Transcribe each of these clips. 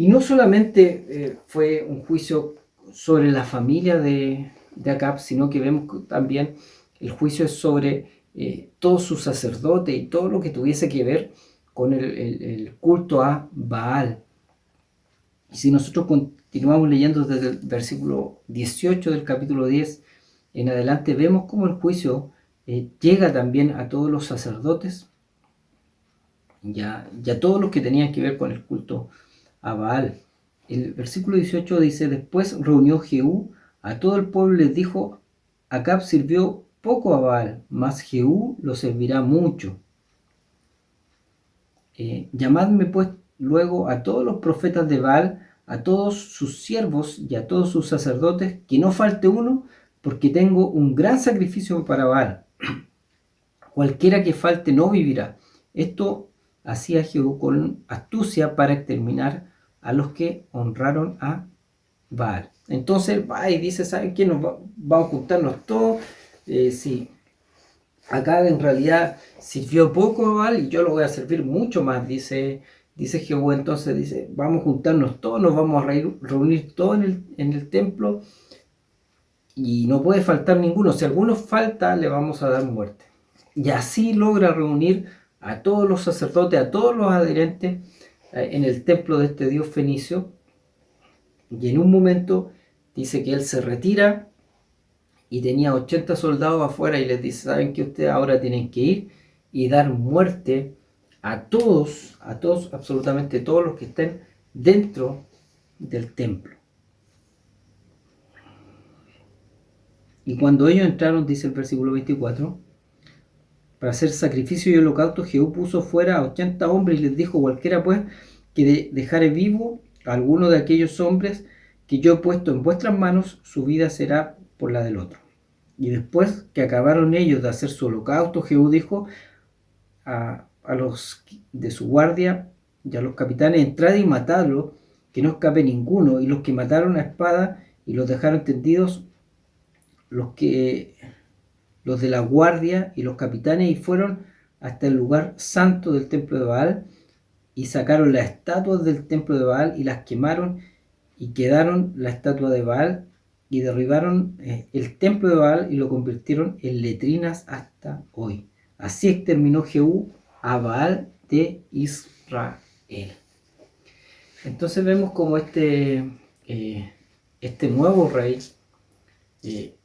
Y no solamente fue un juicio sobre la familia de Acab, sino que vemos que también el juicio es sobre todos sus sacerdotes y todo lo que tuviese que ver con el culto a Baal. Y si nosotros continuamos leyendo desde el versículo 18 del capítulo 10 en adelante, vemos cómo el juicio llega también a todos los sacerdotes y a todos los que tenían que ver con el culto a Baal. El versículo 18 dice: después reunió Jehú a todo el pueblo y les dijo: Acab sirvió poco a Baal, mas Jehú lo servirá mucho. Llamadme pues luego a todos los profetas de Baal, a todos sus siervos y a todos sus sacerdotes, que no falte uno, porque tengo un gran sacrificio para Baal. Cualquiera que falte no vivirá. Esto hacía Jehú con astucia para exterminar a los que honraron a Baal. Entonces va y dice: ¿saben qué? Vamos a juntarnos todos. Sí, acá en realidad sirvió poco a Baal y yo lo voy a servir mucho más, dice Jehú. Entonces dice: vamos a juntarnos todos, nos vamos a reunir todos en el templo y no puede faltar ninguno. Si alguno falta, le vamos a dar muerte. Y así logra reunir a todos los sacerdotes, a todos los adherentes en el templo de este dios fenicio. Y en un momento dice que él se retira y tenía 80 soldados afuera y les dice: ¿saben que ustedes ahora tienen que ir y dar muerte a todos, absolutamente todos los que estén dentro del templo? Y cuando ellos entraron, dice el versículo 24, para hacer sacrificio y holocausto, Jehú puso fuera a 80 hombres y les dijo: cualquiera pues que dejare vivo a alguno de aquellos hombres que yo he puesto en vuestras manos, su vida será por la del otro. Y después que acabaron ellos de hacer su holocausto, Jehú dijo a los de su guardia y a los capitanes: entrad y matadlo, que no escape ninguno. Y los que mataron a espada y los dejaron tendidos, los de la guardia y los capitanes, y fueron hasta el lugar santo del templo de Baal, y sacaron las estatuas del templo de Baal y las quemaron, y quedaron la estatua de Baal, y derribaron el templo de Baal y lo convirtieron en letrinas hasta hoy. Así exterminó Jehú a Baal de Israel. Entonces vemos como este nuevo rey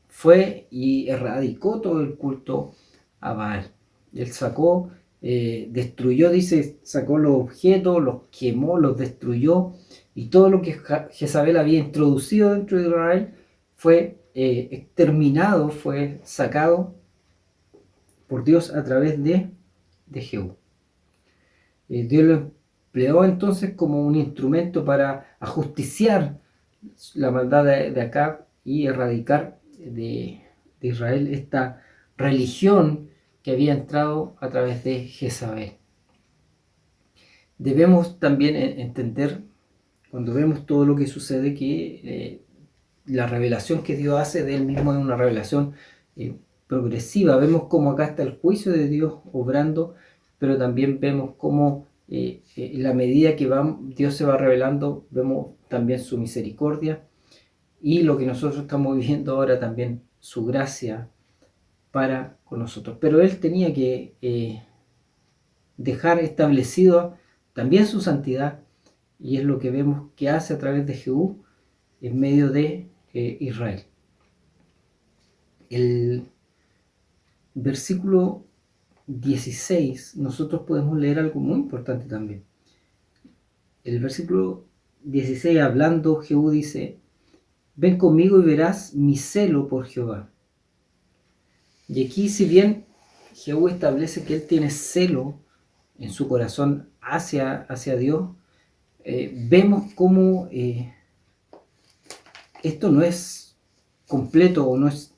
fue y erradicó todo el culto a Baal. Él sacó, destruyó, dice, sacó los objetos, los quemó, los destruyó, y todo lo que Jezabel había introducido dentro de Israel fue exterminado, fue sacado por Dios a través de Jehú. Dios lo empleó entonces como un instrumento para ajusticiar la maldad de Acab y erradicar de Israel esta religión que había entrado a través de Jezabel. Debemos también entender, cuando vemos todo lo que sucede, que la revelación que Dios hace de Él mismo es una revelación progresiva. Vemos cómo acá está el juicio de Dios obrando, pero también vemos cómo en la medida que Dios se va revelando, vemos también su misericordia y lo que nosotros estamos viviendo ahora también, su gracia para con nosotros. Pero Él tenía que dejar establecido también su santidad, y es lo que vemos que hace a través de Jehú en medio de Israel. El versículo 16, nosotros podemos leer algo muy importante también. El versículo 16, hablando, Jehú dice: ven conmigo y verás mi celo por Jehová. Y aquí, si bien Jehú establece que él tiene celo en su corazón hacia Dios, vemos cómo esto no es completo o no es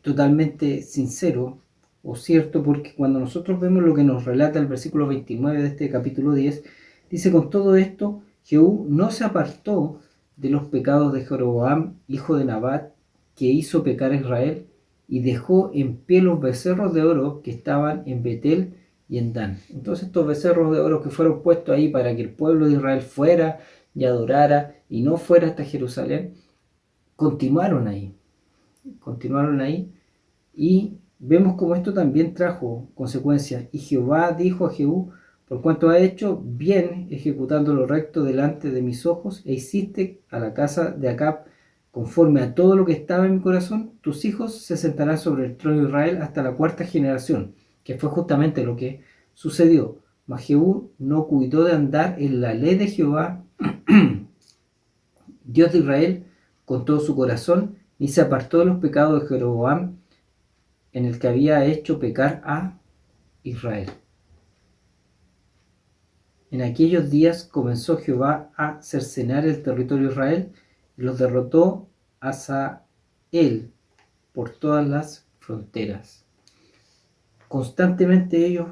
totalmente sincero o cierto, porque cuando nosotros vemos lo que nos relata el versículo 29 de este capítulo 10, dice: con todo esto, Jehú no se apartó de los pecados de Jeroboam, hijo de Nabat, que hizo pecar a Israel, y dejó en pie los becerros de oro que estaban en Betel y en Dan. Entonces estos becerros de oro que fueron puestos ahí para que el pueblo de Israel fuera y adorara y no fuera hasta Jerusalén, continuaron ahí y vemos como esto también trajo consecuencias. Y Jehová dijo a Jehú: por cuanto ha hecho bien ejecutando lo recto delante de mis ojos, e hiciste a la casa de Acab conforme a todo lo que estaba en mi corazón, tus hijos se sentarán sobre el trono de Israel hasta la cuarta generación, que fue justamente lo que sucedió. Mas Jehú no cuidó de andar en la ley de Jehová, Dios de Israel, con todo su corazón, ni se apartó de los pecados de Jeroboam, en el que había hecho pecar a Israel. En aquellos días comenzó Jehová a cercenar el territorio de Israel y los derrotó Hazael por todas las fronteras. Constantemente ellos,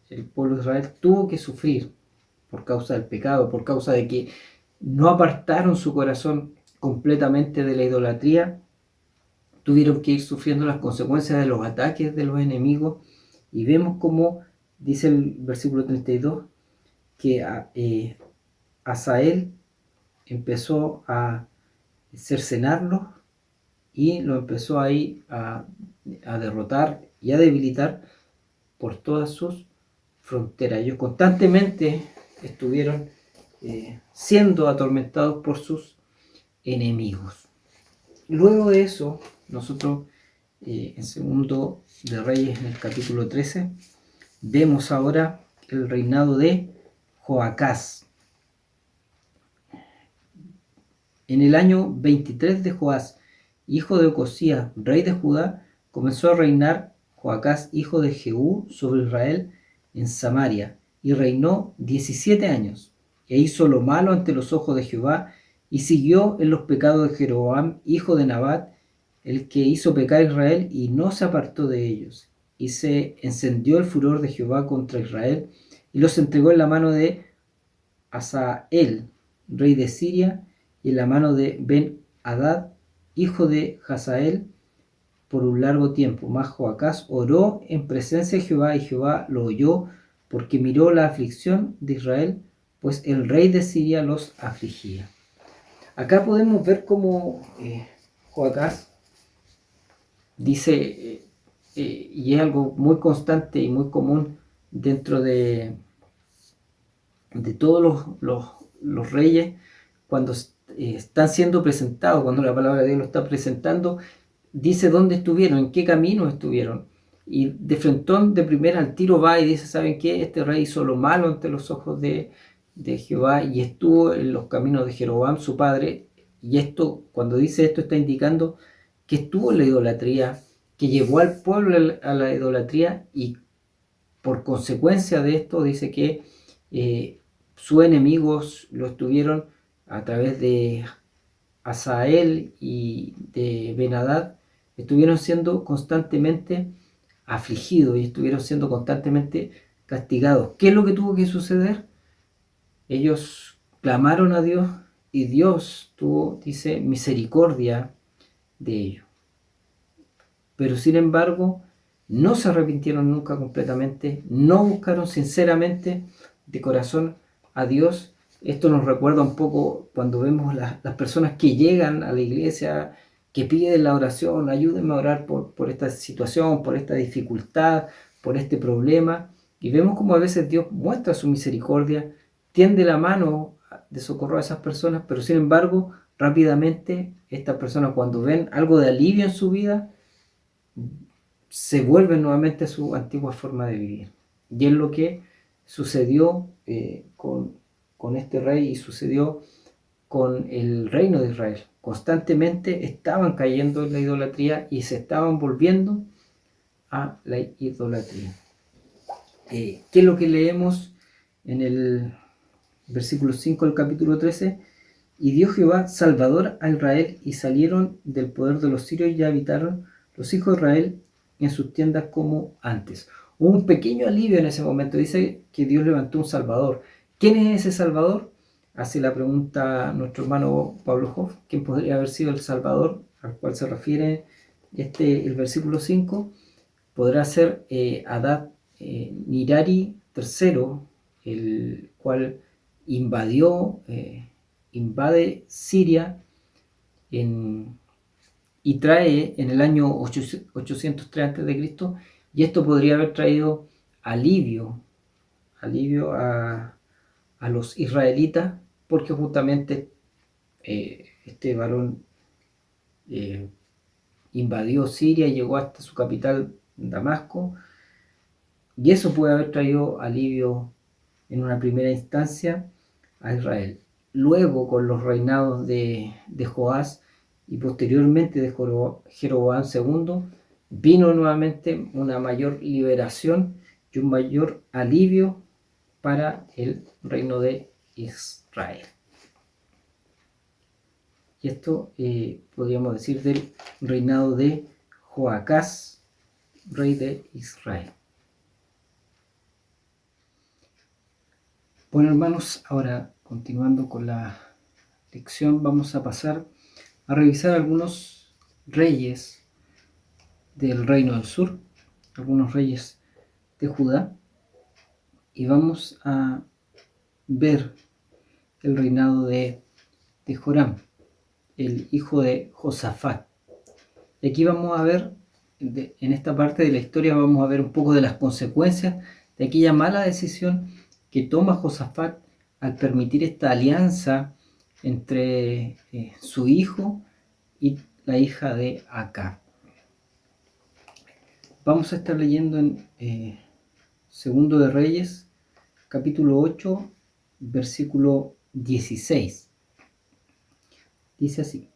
el pueblo de Israel, tuvo que sufrir por causa del pecado, por causa de que no apartaron su corazón completamente de la idolatría. Tuvieron que ir sufriendo las consecuencias de los ataques de los enemigos, y vemos como dice el versículo 32 que Hazael empezó a cercenarlos y lo empezó ahí a derrotar y a debilitar por todas sus fronteras. Ellos constantemente estuvieron siendo atormentados por sus enemigos. Luego de eso, nosotros en Segundo de Reyes, en el capítulo 13, vemos ahora el reinado de Joacás. En el año 23 de Joás, hijo de Ocosías, rey de Judá, comenzó a reinar Joacás, hijo de Jehú, sobre Israel en Samaria, y reinó 17 años, e hizo lo malo ante los ojos de Jehová, y siguió en los pecados de Jeroboam, hijo de Nabat, el que hizo pecar a Israel, y no se apartó de ellos. Y se encendió el furor de Jehová contra Israel, y los entregó en la mano de Hazael, rey de Siria, y en la mano de Ben-Hadad, hijo de Hazael, por un largo tiempo. Mas Joacás oró en presencia de Jehová, y Jehová lo oyó, porque miró la aflicción de Israel, pues el rey de Siria los afligía. Acá podemos ver cómo Joacás dice, y es algo muy constante y muy común dentro de todos los reyes, cuando están siendo presentados, cuando la palabra de Dios lo está presentando, dice dónde estuvieron, en qué camino estuvieron. Y de frentón, de primera al tiro va y dice: ¿saben qué? Este rey hizo lo malo ante los ojos de Jehová y estuvo en los caminos de Jeroboam, su padre. Y esto, cuando dice esto, está indicando que estuvo en la idolatría, que llevó al pueblo a la idolatría, y por consecuencia de esto dice que sus enemigos lo estuvieron a través de Hazael y de Ben-Hadad, estuvieron siendo constantemente afligidos y estuvieron siendo constantemente castigados. ¿Qué es lo que tuvo que suceder? Ellos clamaron a Dios y Dios tuvo, dice, misericordia de ellos. Pero sin embargo, no se arrepintieron nunca completamente, no buscaron sinceramente de corazón a Dios. Esto nos recuerda un poco cuando vemos las personas que llegan a la iglesia, que piden la oración: ayúdenme a orar por esta situación, por esta dificultad, por este problema. Y vemos como a veces Dios muestra su misericordia, tiende la mano de socorro a esas personas, pero sin embargo, rápidamente estas personas, cuando ven algo de alivio en su vida, se vuelven nuevamente a su antigua forma de vivir. Y es lo que sucedió con este rey y sucedió con el reino de Israel. Constantemente estaban cayendo en la idolatría y se estaban volviendo a la idolatría. ¿Qué es lo que leemos en el versículo 5 del capítulo 13? Y dio Jehová salvador a Israel, y salieron del poder de los sirios, y habitaron los hijos de Israel en sus tiendas como antes. Hubo un pequeño alivio en ese momento. Dice que Dios levantó un salvador. ¿Quién es ese salvador? Hace la pregunta nuestro hermano Pablo Hoff. ¿Quién podría haber sido el salvador al cual se refiere el versículo 5? Podrá ser Hadad Nirari III, el cual invadió invade Siria y trae en el año 803 a.C., y esto podría haber traído alivio a los israelitas, porque justamente este varón invadió Siria y llegó hasta su capital, Damasco, y eso puede haber traído alivio en una primera instancia a Israel. Luego, con los reinados de Joás y posteriormente de Jeroboam II, vino nuevamente una mayor liberación y un mayor alivio para el reino de Israel. Y esto podríamos decir del reinado de Joacás, rey de Israel. Bueno, hermanos, ahora continuando con la lección, vamos a pasar a revisar algunos reyes del reino del sur, algunos reyes de Judá, y vamos a ver el reinado de Joram, el hijo de Josafat. Y aquí vamos a ver, en esta parte de la historia, vamos a ver un poco de las consecuencias de aquella mala decisión que toma Josafat al permitir esta alianza entre su hijo y la hija de Acab. Vamos a estar leyendo en Segundo de Reyes, capítulo 8, versículo 16. Dice así: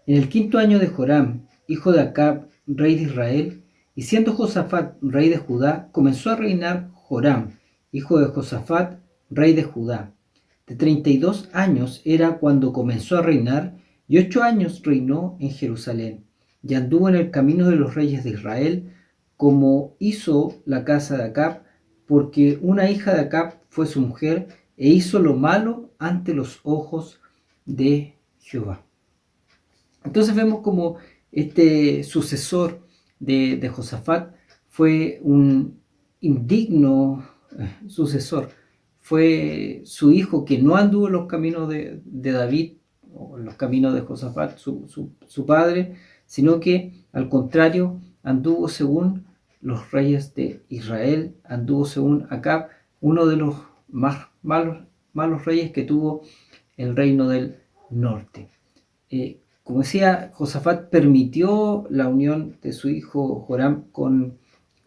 En el 5.º año de Joram, hijo de Acab, rey de Israel, y siendo Josafat rey de Judá, comenzó a reinar Joram, hijo de Josafat, rey de Judá. De 32 años era cuando comenzó a reinar, y 8 años reinó en Jerusalén, y anduvo en el camino de los reyes de Israel, como hizo la casa de Acab, porque una hija de Acab fue su mujer, e hizo lo malo ante los ojos de Jehová. Entonces vemos como este sucesor de Josafat fue un indigno sucesor. Fue su hijo que no anduvo en los caminos de David, o en los caminos de Josafat, su padre, sino que al contrario anduvo según los reyes de Israel, anduvo según Acab, uno de los más malos reyes que tuvo el reino del norte. Como decía, Josafat permitió la unión de su hijo Joram con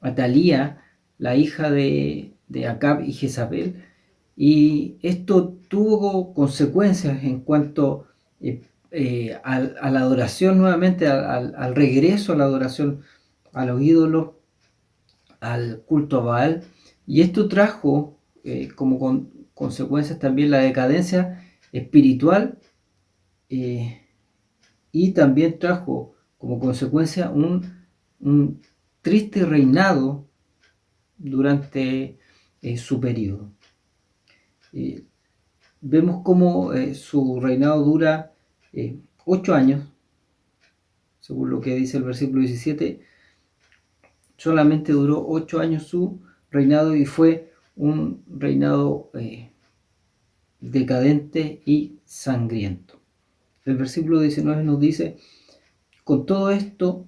Atalía, la hija de Acab y Jezabel, y esto tuvo consecuencias en cuanto a la adoración nuevamente, al regreso a la adoración a los ídolos, al culto a Baal, y esto trajo como consecuencias también la decadencia espiritual, y también trajo como consecuencia un triste reinado durante su periodo. Vemos cómo su reinado dura 8 años, según lo que dice el versículo 17, solamente duró 8 años su reinado, y fue un reinado decadente y sangriento. El versículo 19 nos dice: con todo eso,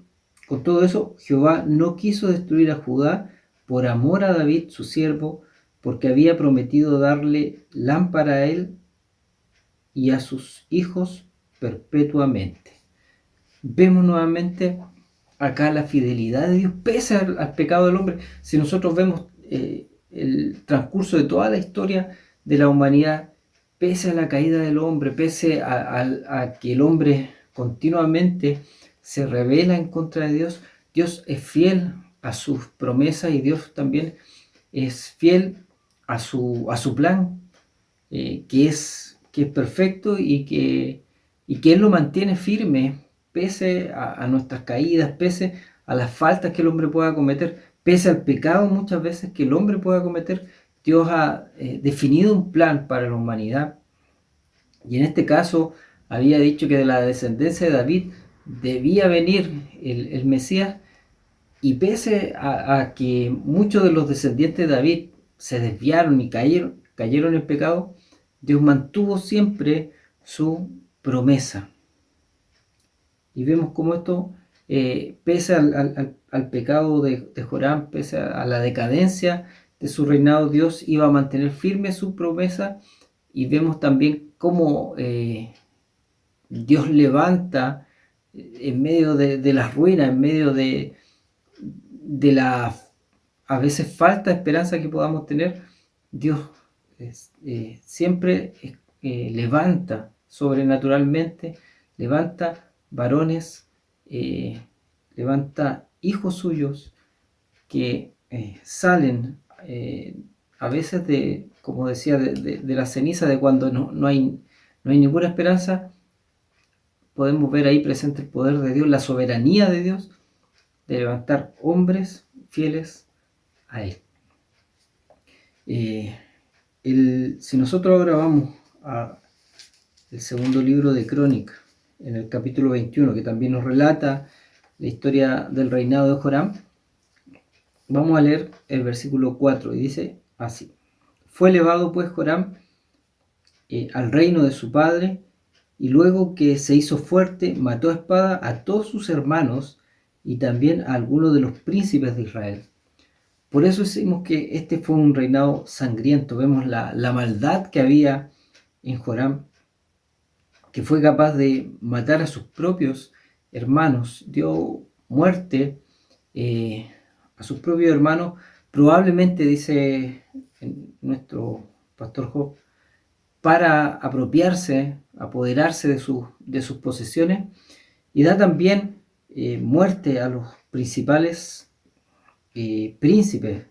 Jehová no quiso destruir a Judá por amor a David su siervo, porque había prometido darle lámpara a él y a sus hijos perpetuamente. Vemos nuevamente acá la fidelidad de Dios pese al pecado del hombre. Si nosotros vemos el transcurso de toda la historia de la humanidad, pese a la caída del hombre, pese a que el hombre continuamente se rebela en contra de Dios, Dios es fiel a sus promesas, y Dios también es fiel a su plan, que es perfecto, y que Él lo mantiene firme pese a nuestras caídas, pese a las faltas que el hombre pueda cometer, pese al pecado muchas veces que el hombre pueda cometer. Dios ha definido un plan para la humanidad, y en este caso había dicho que de la descendencia de David debía venir el Mesías, y pese a que muchos de los descendientes de David se desviaron y cayeron en pecado, Dios mantuvo siempre su promesa. Y vemos cómo esto, pese al pecado de Joram, pese a la decadencia de su reinado, Dios iba a mantener firme su promesa. Y vemos también cómo Dios levanta en medio de las ruinas, en medio de la a veces falta de esperanza que podamos tener. Dios siempre levanta sobrenaturalmente, levanta varones, levanta hijos suyos que salen a veces de, como decía, de la ceniza, de cuando no hay ninguna esperanza. Podemos ver ahí presente el poder de Dios, la soberanía de Dios, de levantar hombres fieles a Él. Si nosotros ahora vamos al segundo libro de Crónicas, en el capítulo 21, que también nos relata la historia del reinado de Joram, vamos a leer el versículo 4 y dice así: fue elevado pues Joram al reino de su padre, y luego que se hizo fuerte, mató a espada a todos sus hermanos y también a algunos de los príncipes de Israel. Por eso decimos que este fue un reinado sangriento. Vemos la maldad que había en Joram, que fue capaz de matar a sus propios hermanos, dio muerte a sus propios hermanos. Probablemente, dice nuestro pastor Job, para apropiarse, apoderarse de sus posesiones, y da también muerte a los principales príncipes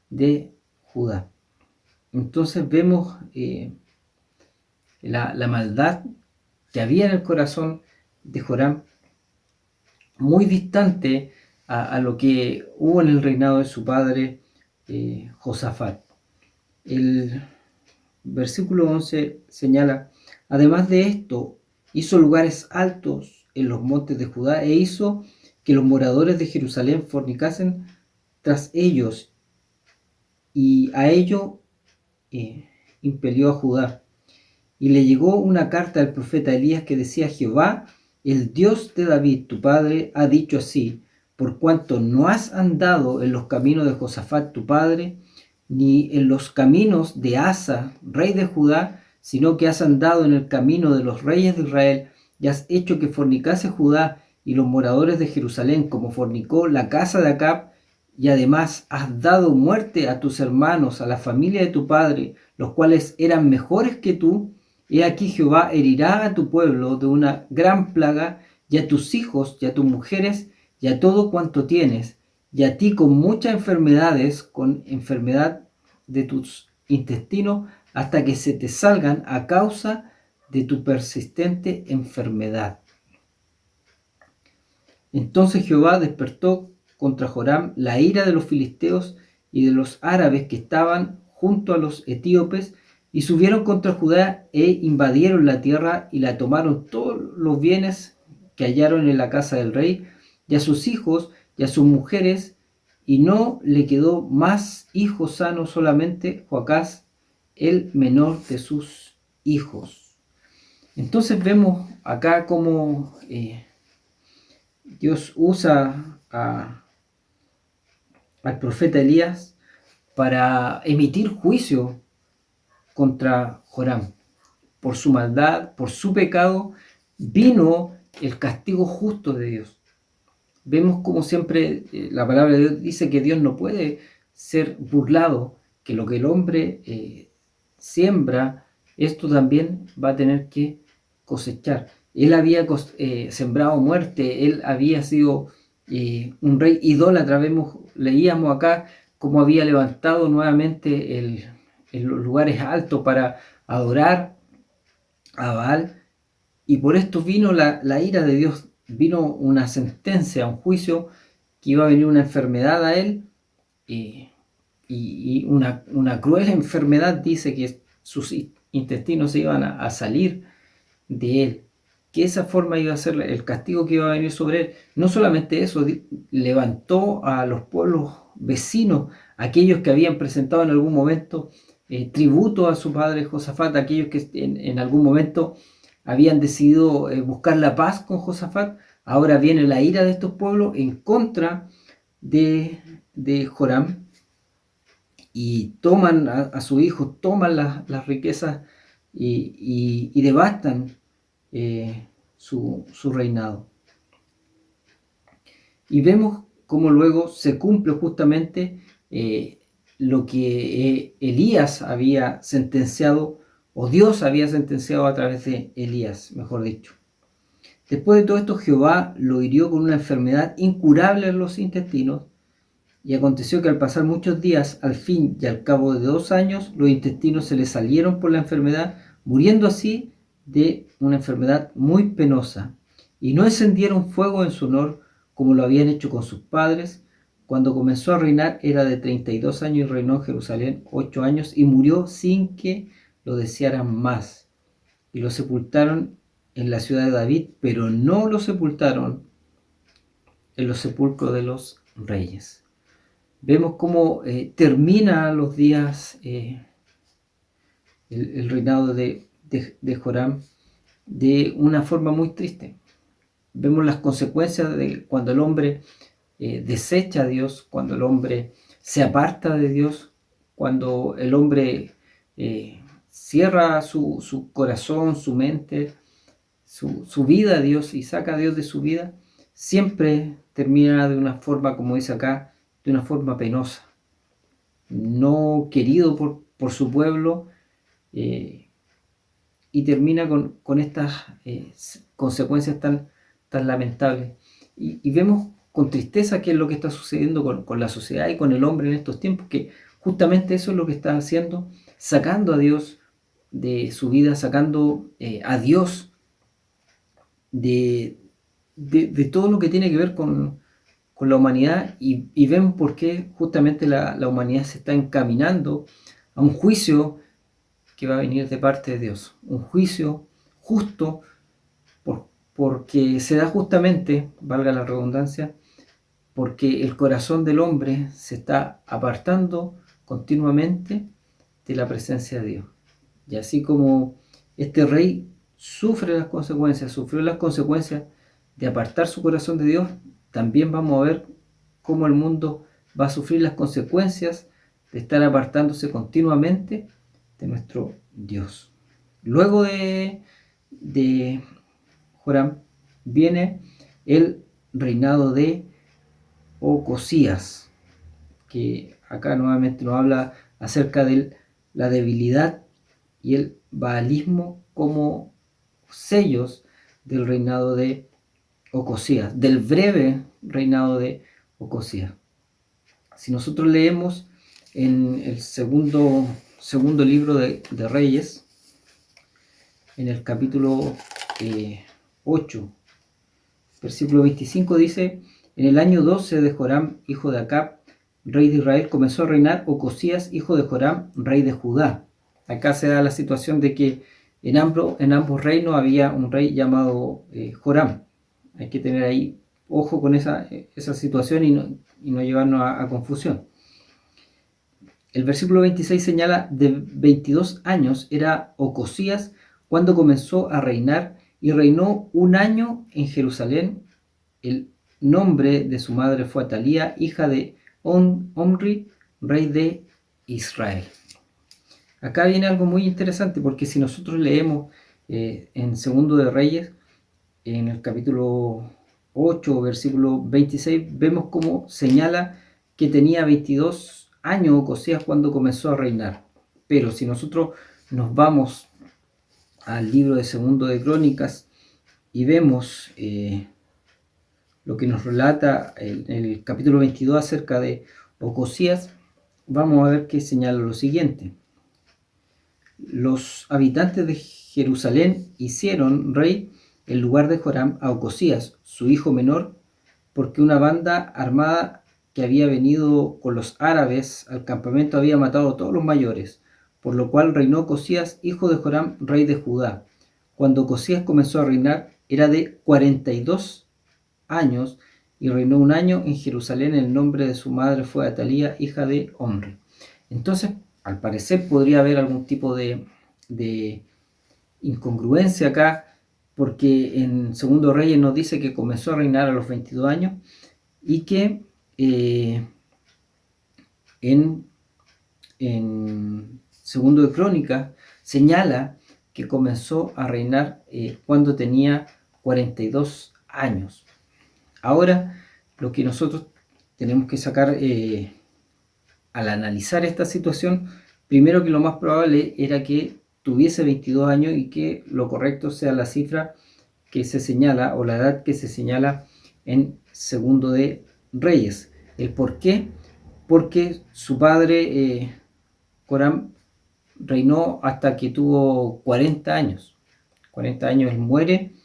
de Judá. Entonces vemos la maldad que había en el corazón de Joram, muy distante a lo que hubo en el reinado de su padre Josafat. El versículo 11 señala: además de esto, hizo lugares altos en los montes de Judá e hizo que los moradores de Jerusalén fornicasen tras ellos, y a ello impelió a Judá. Y le llegó una carta del profeta Elías que decía: Jehová, el Dios de David, tu padre, ha dicho así: por cuanto no has andado en los caminos de Josafat tu padre, ni en los caminos de Asa, rey de Judá, sino que has andado en el camino de los reyes de Israel, y has hecho que fornicase Judá y los moradores de Jerusalén, como fornicó la casa de Acab, y además has dado muerte a tus hermanos, a la familia de tu padre, los cuales eran mejores que tú. He aquí Jehová herirá a tu pueblo de una gran plaga, y a tus hijos, y a tus mujeres, y a todo cuanto tienes, y a ti con muchas enfermedades, con enfermedad de tus intestinos, hasta que se te salgan a causa de tu persistente enfermedad. Entonces Jehová despertó contra Joram la ira de los filisteos y de los árabes que estaban junto a los etíopes, y subieron contra Judá e invadieron la tierra y la tomaron todos los bienes que hallaron en la casa del rey, y a sus hijos y a sus mujeres, y no le quedó más hijo sano, solamente Joacás, el menor de sus hijos. Entonces vemos acá cómo Dios usa al profeta Elías para emitir juicio contra Joram. Por su maldad, por su pecado, vino el castigo justo de Dios. Vemos como siempre la palabra de Dios dice que Dios no puede ser burlado, que lo que el hombre siembra, esto también va a tener que cosechar. Él había sembrado muerte, él había sido un rey idólatra. Leíamos acá cómo había levantado nuevamente en los lugares altos para adorar a Baal, y por esto vino la ira de Dios, vino una sentencia, un juicio, que iba a venir una enfermedad a él, y una cruel enfermedad. Dice que sus intestinos se iban a salir de él, que esa forma iba a ser el castigo que iba a venir sobre él. No solamente eso, levantó a los pueblos vecinos, aquellos que habían presentado en algún momento tributo a su padre Josafat, aquellos que en algún momento habían decidido buscar la paz con Josafat. Ahora viene la ira de estos pueblos en contra de Joram y toman a su hijo, toman las riquezas y devastan su reinado. Y vemos cómo luego se cumple justamente lo que Elías había sentenciado, o Dios había sentenciado a través de Elías, mejor dicho. Después de todo esto, Jehová lo hirió con una enfermedad incurable en los intestinos, y aconteció que al pasar muchos días, al fin y al cabo de 2 años, los intestinos se le salieron por la enfermedad, muriendo así de una enfermedad muy penosa. Y no encendieron fuego en su honor, como lo habían hecho con sus padres. Cuando comenzó a reinar era de 32 años y reinó en Jerusalén 8 años y murió sin que lo desearan más. Y lo sepultaron en la ciudad de David, pero no lo sepultaron en los sepulcros de los reyes. Vemos cómo termina los días el reinado de Joram de una forma muy triste. Vemos las consecuencias de cuando el hombre desecha a Dios, cuando el hombre se aparta de Dios, cuando el hombre cierra su corazón, su mente, su vida a Dios y saca a Dios de su vida. Siempre termina de una forma, como dice acá, de una forma penosa, no querido por su pueblo, y termina con estas consecuencias tan lamentables. Y vemos con tristeza qué es lo que está sucediendo con la sociedad y con el hombre en estos tiempos, que justamente eso es lo que está haciendo, sacando a Dios de su vida, sacando a Dios de todo lo que tiene que ver con la humanidad, y vemos por qué justamente la humanidad se está encaminando a un juicio que va a venir de parte de Dios, un juicio justo, porque se da justamente, valga la redundancia, porque el corazón del hombre se está apartando continuamente de la presencia de Dios. Y así como este rey sufrió las consecuencias de apartar su corazón de Dios, también vamos a ver cómo el mundo va a sufrir las consecuencias de estar apartándose continuamente de nuestro Dios. Luego de Joram viene el reinado de Ocosías, que acá nuevamente nos habla acerca de la debilidad y el baalismo como sellos del reinado de Ocosías, del breve reinado de Ocosías. Si nosotros leemos en el segundo libro de Reyes, en el capítulo 8, versículo 25, dice: en el año 12 de Joram, hijo de Acab, rey de Israel, comenzó a reinar Ocosías, hijo de Joram, rey de Judá. Acá se da la situación de que en ambos reinos había un rey llamado Joram. Hay que tener ahí ojo con esa situación y no llevarnos a confusión. El versículo 26 señala: de 22 años era Ocosías cuando comenzó a reinar, y reinó 1 año en Jerusalén. El nombre de su madre fue Atalía, hija de Omri, rey de Israel. Acá viene algo muy interesante, porque si nosotros leemos en Segundo de Reyes, en el capítulo 8, versículo 26, vemos cómo señala que tenía 22 años Ocosías cuando comenzó a reinar. Pero si nosotros nos vamos al libro de Segundo de Crónicas y vemos lo que nos relata el capítulo 22 acerca de Ocosías, vamos a ver que señala lo siguiente: los habitantes de Jerusalén hicieron rey en lugar de Joram a Ocosías, su hijo menor, porque una banda armada que había venido con los árabes al campamento había matado a todos los mayores, por lo cual reinó Ocosías, hijo de Joram, rey de Judá. Cuando Ocosías comenzó a reinar era de 42 años y reinó 1 año en Jerusalén. El nombre de su madre fue Atalía, hija de Omri. Entonces al parecer podría haber algún tipo de incongruencia acá, porque en Segundo Reyes nos dice que comenzó a reinar a los 22 años y que en Segundo de Crónicas señala que comenzó a reinar cuando tenía 42 años. Ahora, lo que nosotros tenemos que sacar al analizar esta situación, primero que lo más probable era que tuviese 22 años y que lo correcto sea la cifra que se señala o la edad que se señala en Segundo de Reyes. ¿El por qué? Porque su padre Joram reinó hasta que tuvo 40 años. 40 años él muere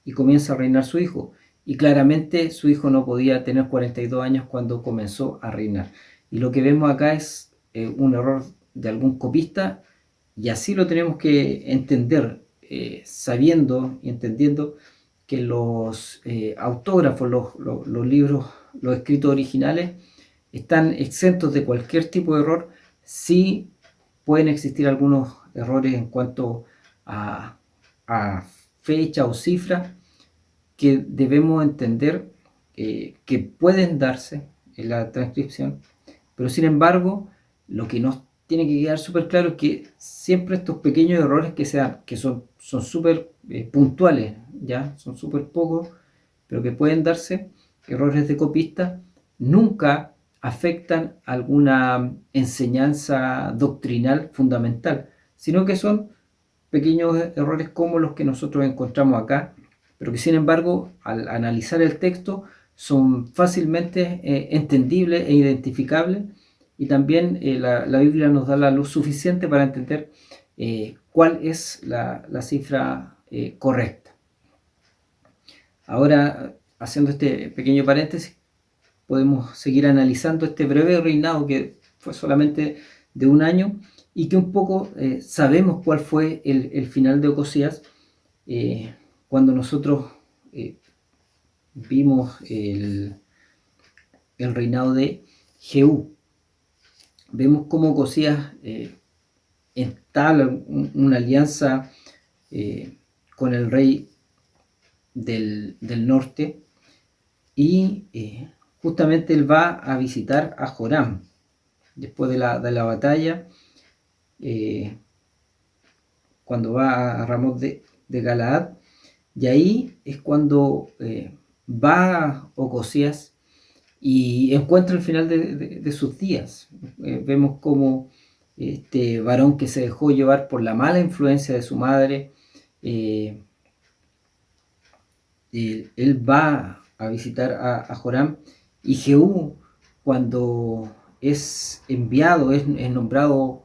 y comienza a reinar su hijo. Y claramente su hijo no podía tener 42 años cuando comenzó a reinar. Y lo que vemos acá es un error de algún copista, y así lo tenemos que entender, sabiendo y entendiendo que los autógrafos, los libros, los escritos originales están exentos de cualquier tipo de error. Sí pueden existir algunos errores en cuanto a fecha o cifra que debemos entender que pueden darse en la transcripción, pero sin embargo, lo que nos tiene que quedar súper claro es que siempre estos pequeños errores que se dan, que son súper puntuales, ya son súper pocos, pero que pueden darse, errores de copista, nunca afectan alguna enseñanza doctrinal fundamental, sino que son pequeños errores como los que nosotros encontramos acá, pero que sin embargo al analizar el texto son fácilmente entendibles e identificables, y también la Biblia nos da la luz suficiente para entender cuál es la cifra correcta. Ahora, haciendo este pequeño paréntesis, podemos seguir analizando este breve reinado que fue solamente de un año y que un poco sabemos cuál fue el final de Ocosías cuando nosotros vimos el reinado de Jehú. Vemos cómo Ocosías entabla una alianza con el rey del norte, y justamente él va a visitar a Joram después de la batalla, cuando va a Ramot de Galaad, y ahí es cuando va Ocosías y encuentra el final de sus días. Vemos como este varón que se dejó llevar por la mala influencia de su madre, él va a visitar a Joram, y Jehú, cuando es enviado, es nombrado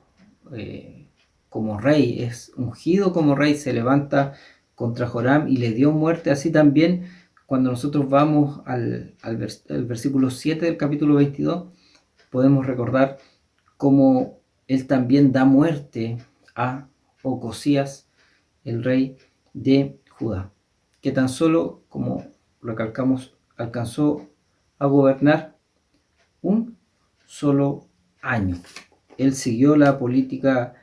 como rey, es ungido como rey, se levanta contra Joram y le dio muerte. Así también, cuando nosotros vamos al versículo 7 del capítulo 22, podemos recordar cómo él también da muerte a Ocosías, el rey de Judá, que tan solo, como recalcamos, alcanzó a gobernar un solo año. Él siguió la política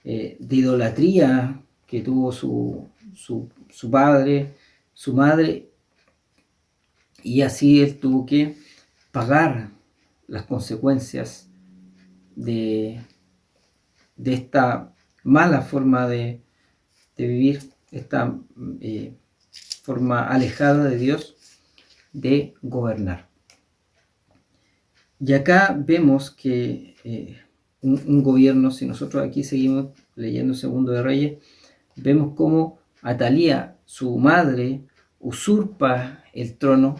de idolatría que tuvo su padre, su madre, y así él tuvo que pagar las consecuencias de esta mala forma de vivir, esta forma alejada de Dios de gobernar. Y acá vemos que un gobierno, si nosotros aquí seguimos leyendo Segundo de Reyes, vemos cómo Atalía, su madre, usurpa el trono,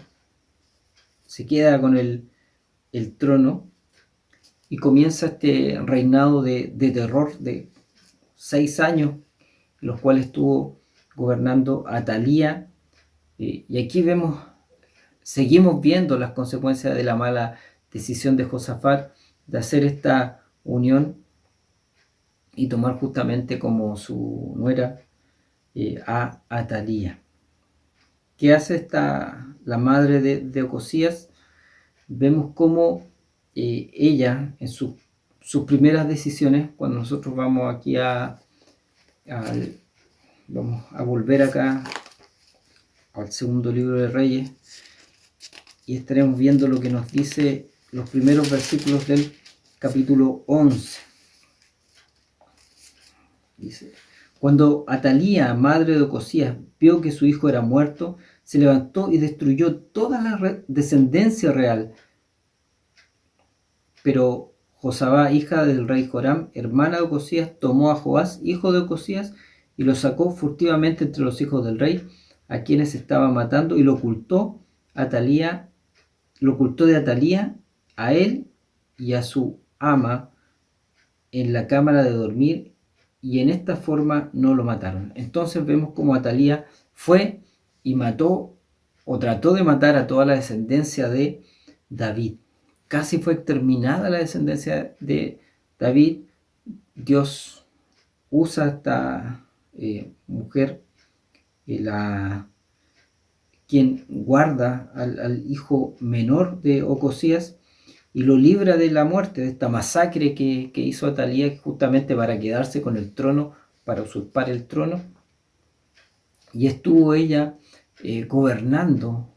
se queda con el trono, y comienza este reinado de terror de 6 años, los cuales estuvo gobernando Atalía. Y aquí seguimos viendo las consecuencias de la mala decisión de Josafat de hacer esta unión y tomar justamente como su nuera a Atalía. ¿Qué hace la madre de Ocosías? Vemos cómo ella, en su sus primeras decisiones, cuando nosotros vamos aquí vamos a volver acá al segundo libro de Reyes, y estaremos viendo lo que nos dice los primeros versículos del capítulo 11. Dice: cuando Atalía, madre de Ocosías, vio que su hijo era muerto, se levantó y destruyó toda la descendencia real. Pero Josabá, hija del rey Joram, hermana de Ocosías, tomó a Joás, hijo de Ocosías, y lo sacó furtivamente entre los hijos del rey, a quienes estaba matando, y lo ocultó de Atalía a él y a su ama en la cámara de dormir, y en esta forma no lo mataron. Entonces vemos como Atalía fue y mató, o trató de matar, a toda la descendencia de David. Casi fue exterminada la descendencia de David. Dios usa a esta mujer, quien guarda al hijo menor de Ocosías, y lo libra de la muerte, de esta masacre que hizo Atalía justamente para quedarse con el trono, para usurpar el trono. Y estuvo ella gobernando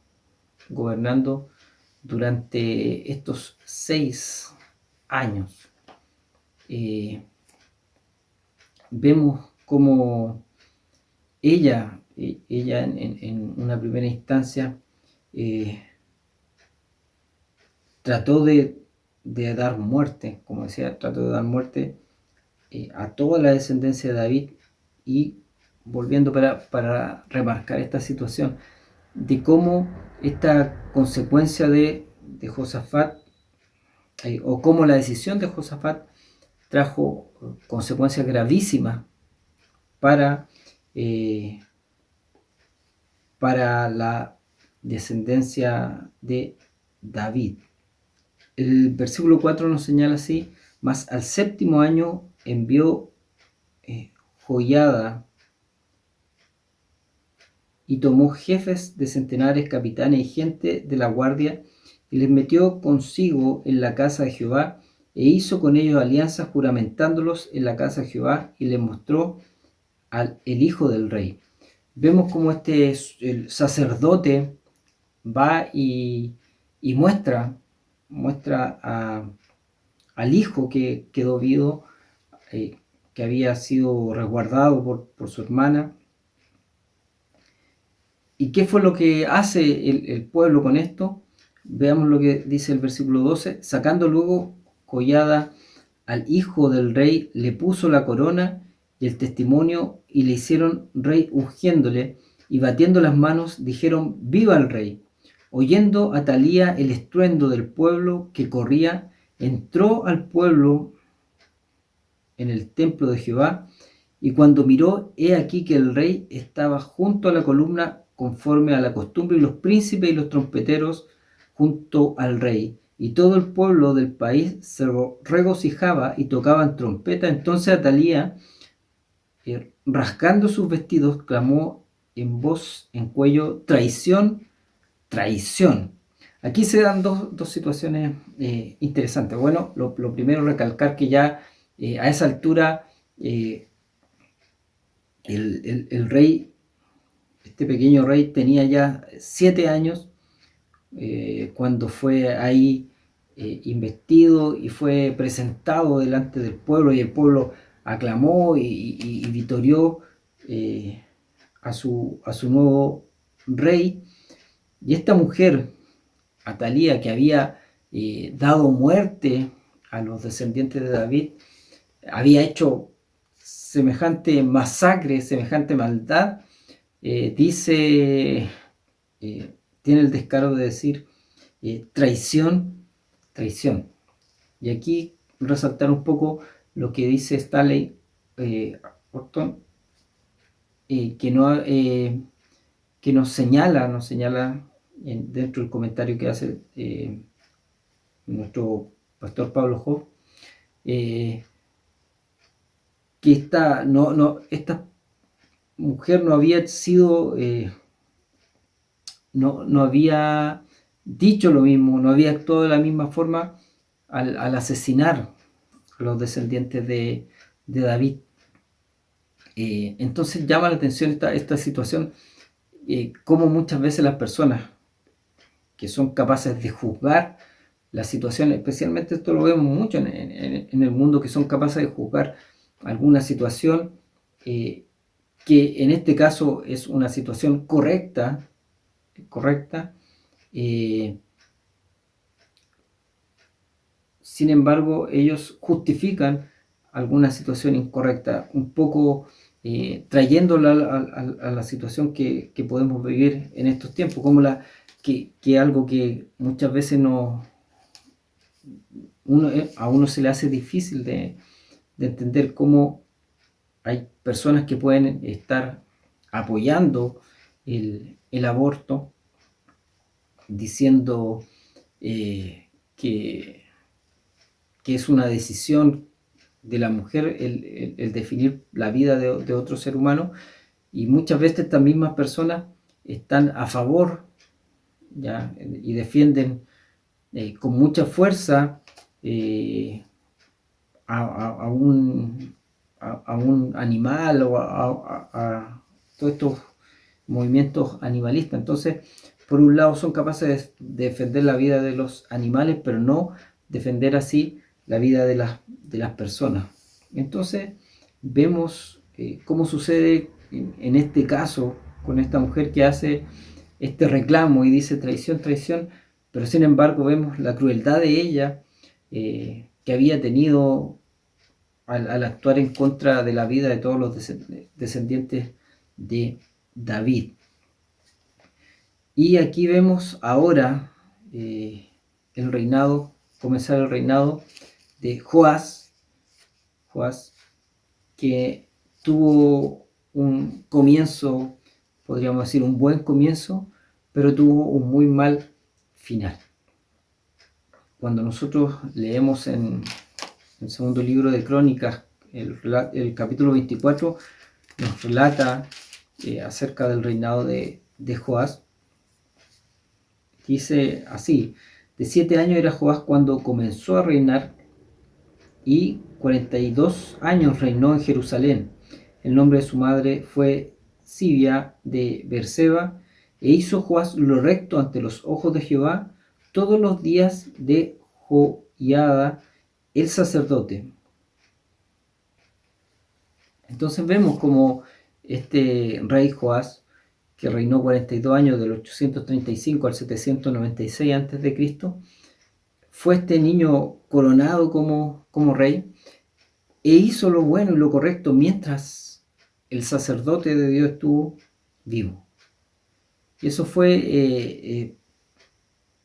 durante estos 6 años. Vemos como ella en una primera instancia trató de dar muerte, como decía, trató de dar muerte a toda la descendencia de David. Y volviendo para remarcar esta situación de cómo esta consecuencia de Josafat, o cómo la decisión de Josafat trajo consecuencias gravísimas para la descendencia de David. El versículo 4 nos señala así: mas al 7º año envió Joiada y tomó jefes de centenares, capitanes y gente de la guardia, y les metió consigo en la casa de Jehová, e hizo con ellos alianza, juramentándolos en la casa de Jehová, y les mostró el hijo del rey. Vemos como el sacerdote va y muestra al hijo que quedó vivo, que había sido resguardado por su hermana. ¿Y qué fue lo que hace el pueblo con esto? Veamos lo que dice el versículo 12. Sacando luego Joiada al hijo del rey, le puso la corona y el testimonio, y le hicieron rey ungiéndole, y batiendo las manos dijeron: viva el rey. Oyendo Atalía el estruendo del pueblo que corría, entró al pueblo en el templo de Jehová, y cuando miró, he aquí que el rey estaba junto a la columna, conforme a la costumbre, y los príncipes y los trompeteros junto al rey, y todo el pueblo del país se regocijaba y tocaban trompeta. Entonces Atalía, rasgando sus vestidos, clamó en voz en cuello: traición, traición. Aquí se dan dos situaciones interesantes. Bueno, lo primero, recalcar que ya a esa altura el rey, este pequeño rey, tenía ya 7 años cuando fue ahí investido y fue presentado delante del pueblo, y el pueblo aclamó y vitorió a su nuevo rey. Y esta mujer, Atalía, que había dado muerte a los descendientes de David, había hecho semejante masacre, semejante maldad, tiene el descaro de decir traición, traición. Y aquí resaltar un poco lo que dice Stanley Horton, que nos señala dentro del comentario que hace nuestro pastor Pablo Hoff, que esta mujer no había sido, no había dicho lo mismo, no había actuado de la misma forma al asesinar los descendientes de David. Entonces llama la atención esta situación, cómo muchas veces las personas que son capaces de juzgar la situación, especialmente esto lo vemos mucho en el mundo, que son capaces de juzgar alguna situación, que en este caso es una situación correcta, sin embargo ellos justifican alguna situación incorrecta, un poco trayéndola a la situación que podemos vivir en estos tiempos, como que algo que muchas veces a uno se le hace difícil de entender, cómo hay personas que pueden estar apoyando el aborto, diciendo que es una decisión de la mujer el definir la vida de otro ser humano, y muchas veces estas mismas personas están a favor, ¿ya? Y defienden con mucha fuerza a un animal, o a todos estos movimientos animalistas. Entonces, por un lado son capaces de defender la vida de los animales, pero no defender así la vida de las personas. Entonces vemos cómo sucede en este caso con esta mujer que hace este reclamo y dice traición, traición, pero sin embargo vemos la crueldad de ella, que había tenido al actuar en contra de la vida de todos los descendientes de David. Y aquí vemos ahora comenzar el reinado de Joás, que tuvo un comienzo, podríamos decir un buen comienzo, pero tuvo un muy mal final. Cuando nosotros leemos en el segundo libro de Crónicas, el capítulo 24, nos relata acerca del reinado de Joás. Dice así: de 7 años era Joás cuando comenzó a reinar, y 42 años reinó en Jerusalén. El nombre de su madre fue Sibia de Berseba, e hizo Joás lo recto ante los ojos de Jehová todos los días de Joiada el sacerdote. Entonces vemos como este rey Joás, que reinó 42 años, del 835 al 796 a.C., fue este niño coronado como rey, e hizo lo bueno y lo correcto mientras el sacerdote de Dios estuvo vivo. Y eso fue,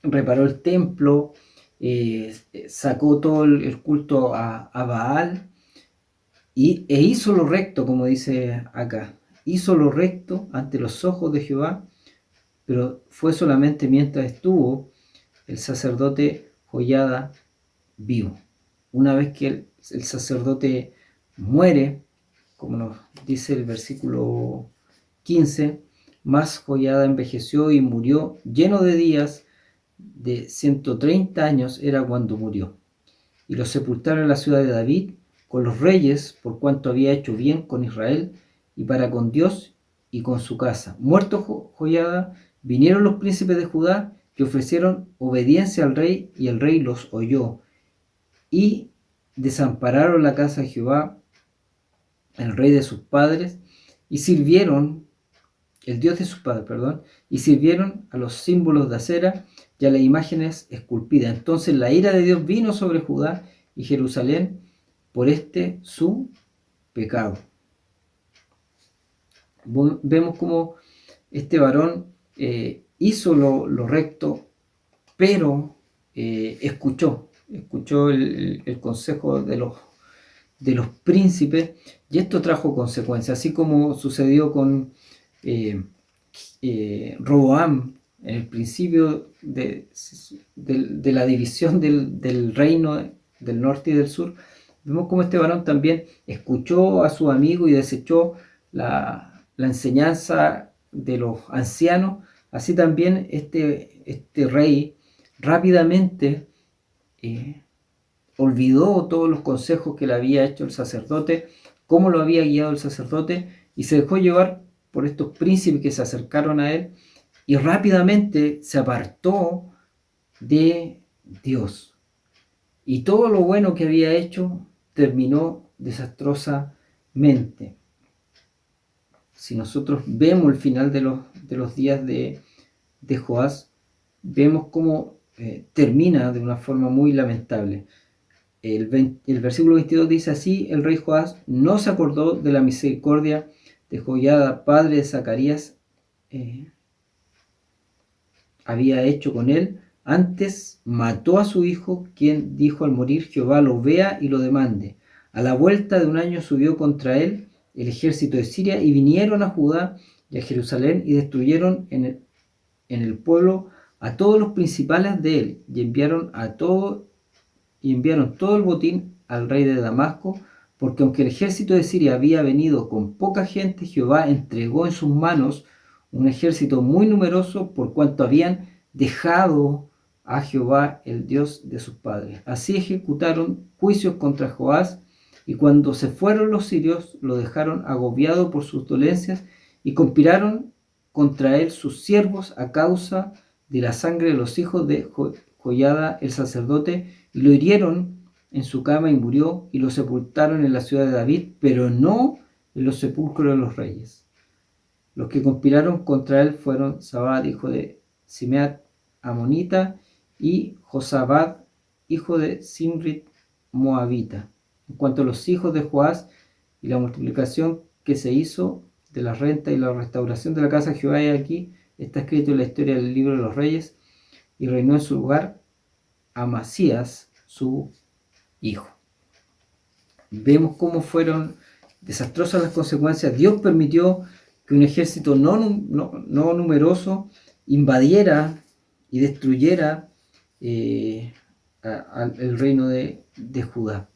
reparó el templo, sacó todo el culto a Baal, e hizo lo recto, como dice acá. Hizo lo recto ante los ojos de Jehová, pero fue solamente mientras estuvo el sacerdote Joiada vivo. Una vez que el sacerdote muere, como nos dice el versículo 15, más Joiada envejeció y murió lleno de días, de 130 años era cuando murió. Y lo sepultaron en la ciudad de David con los reyes, por cuanto había hecho bien con Israel y para con Dios y con su casa. Muerto Joiada, vinieron los príncipes de Judá que ofrecieron obediencia al rey, y el rey los oyó, y desampararon la casa de Jehová, el rey de sus padres, y sirvieron, el Dios de sus padres, y sirvieron a los símbolos de acera y a las imágenes esculpidas. Entonces la ira de Dios vino sobre Judá y Jerusalén por su pecado. Vemos como este varón hizo lo recto, pero escuchó el consejo de los príncipes, y esto trajo consecuencias, así como sucedió con Roboam en el principio de la división del reino del norte y del sur. Vemos como este varón también escuchó a su amigo y desechó la enseñanza de los ancianos. Así también este rey rápidamente olvidó todos los consejos que le había hecho el sacerdote, cómo lo había guiado el sacerdote, y se dejó llevar por estos príncipes que se acercaron a él, y rápidamente se apartó de Dios. Y todo lo bueno que había hecho terminó desastrosamente. Si nosotros vemos el final de los días de Joás, vemos cómo termina de una forma muy lamentable. El versículo 22 dice así: el rey Joás no se acordó de la misericordia de Joiada, padre de Zacarías, había hecho con él. Antes mató a su hijo, quien dijo al morir: Jehová lo vea y lo demande. A la vuelta de un año subió contra él el ejército de Siria, y vinieron a Judá y a Jerusalén, y destruyeron en el pueblo a todos los principales de él, y enviaron todo el botín al rey de Damasco, porque aunque el ejército de Siria había venido con poca gente, Jehová entregó en sus manos un ejército muy numeroso, por cuanto habían dejado a Jehová, el Dios de sus padres. Así ejecutaron juicios contra Joás, y cuando se fueron los sirios, lo dejaron agobiado por sus dolencias, y conspiraron contra él sus siervos a causa de la sangre de los hijos de Joiada el sacerdote, y lo hirieron en su cama y murió, y lo sepultaron en la ciudad de David, pero no en los sepulcros de los reyes. Los que conspiraron contra él fueron Zabad, hijo de Simeat, amonita, y Josabad, hijo de Simrit, moabita. En cuanto a los hijos de Joás y la multiplicación que se hizo de la renta y la restauración de la casa de Jehová, aquí está escrito en la historia del libro de los reyes, y reinó en su lugar Amasías, su hijo. Vemos cómo fueron desastrosas las consecuencias. Dios permitió que un ejército no numeroso invadiera y destruyera el reino de Judá.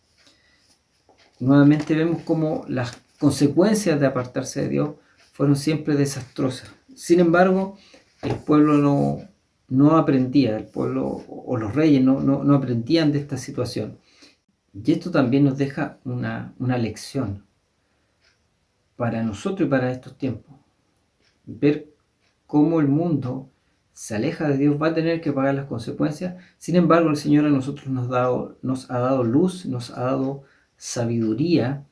Nuevamente vemos cómo las consecuencias de apartarse de Dios fueron siempre desastrosas. Sin embargo, el pueblo no aprendía, el pueblo o los reyes no aprendían de esta situación. Y esto también nos deja una lección para nosotros y para estos tiempos. Ver cómo el mundo se aleja de Dios va a tener que pagar las consecuencias. Sin embargo, el Señor a nosotros nos ha dado luz, nos ha dado sabiduría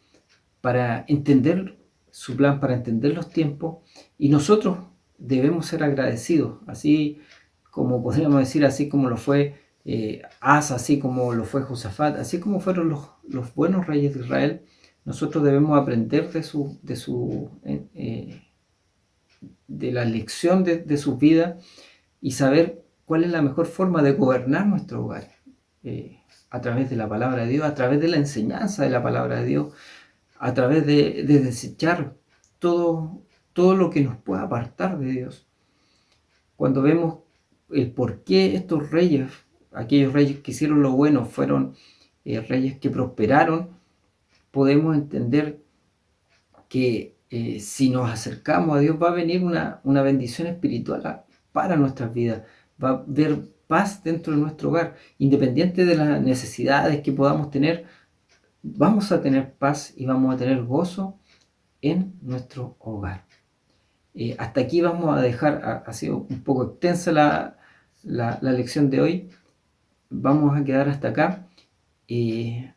para entender su plan, para entender los tiempos, y nosotros debemos ser agradecidos, así como podríamos decir, así como lo fue Asa, así como lo fue Josafat, así como fueron los buenos reyes de Israel. Nosotros debemos aprender de la lección de su vida, y saber cuál es la mejor forma de gobernar nuestro hogar, a través de la palabra de Dios, a través de la enseñanza de la palabra de Dios, a través de desechar todo lo que nos pueda apartar de Dios. Cuando vemos el por qué estos reyes, aquellos reyes que hicieron lo bueno, fueron reyes que prosperaron, podemos entender que si nos acercamos a Dios, va a venir una bendición espiritual para nuestras vidas. Va a haber paz dentro de nuestro hogar. Independiente de las necesidades que podamos tener, vamos a tener paz y vamos a tener gozo en nuestro hogar. Hasta aquí vamos a dejar, ha sido un poco extensa la lección de hoy. Vamos a quedar hasta acá,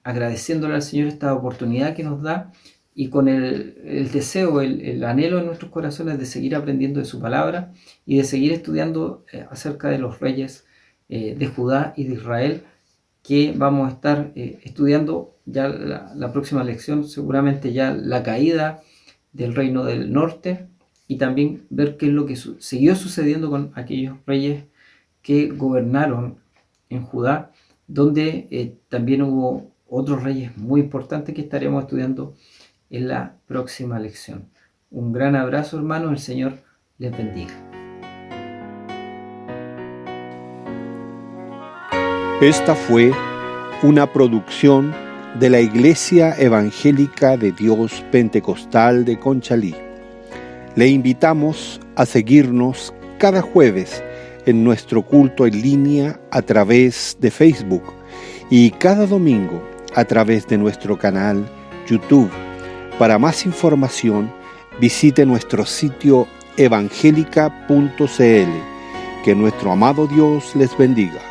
agradeciéndole al Señor esta oportunidad que nos da, y con el deseo, el anhelo en nuestros corazones de seguir aprendiendo de su palabra y de seguir estudiando acerca de los reyes de Judá y de Israel, que vamos a estar estudiando ya la próxima lección, seguramente ya la caída del reino del norte, y también ver qué es lo que siguió sucediendo con aquellos reyes que gobernaron en Judá, donde también hubo otros reyes muy importantes que estaremos estudiando en la próxima lección. Un gran abrazo, hermanos, el Señor les bendiga. Esta fue una producción de la Iglesia Evangélica de Dios Pentecostal de Conchalí. Le invitamos a seguirnos cada jueves en nuestro culto en línea a través de Facebook, y cada domingo a través de nuestro canal YouTube. Para más información, visite nuestro sitio evangelica.cl. Que nuestro amado Dios les bendiga.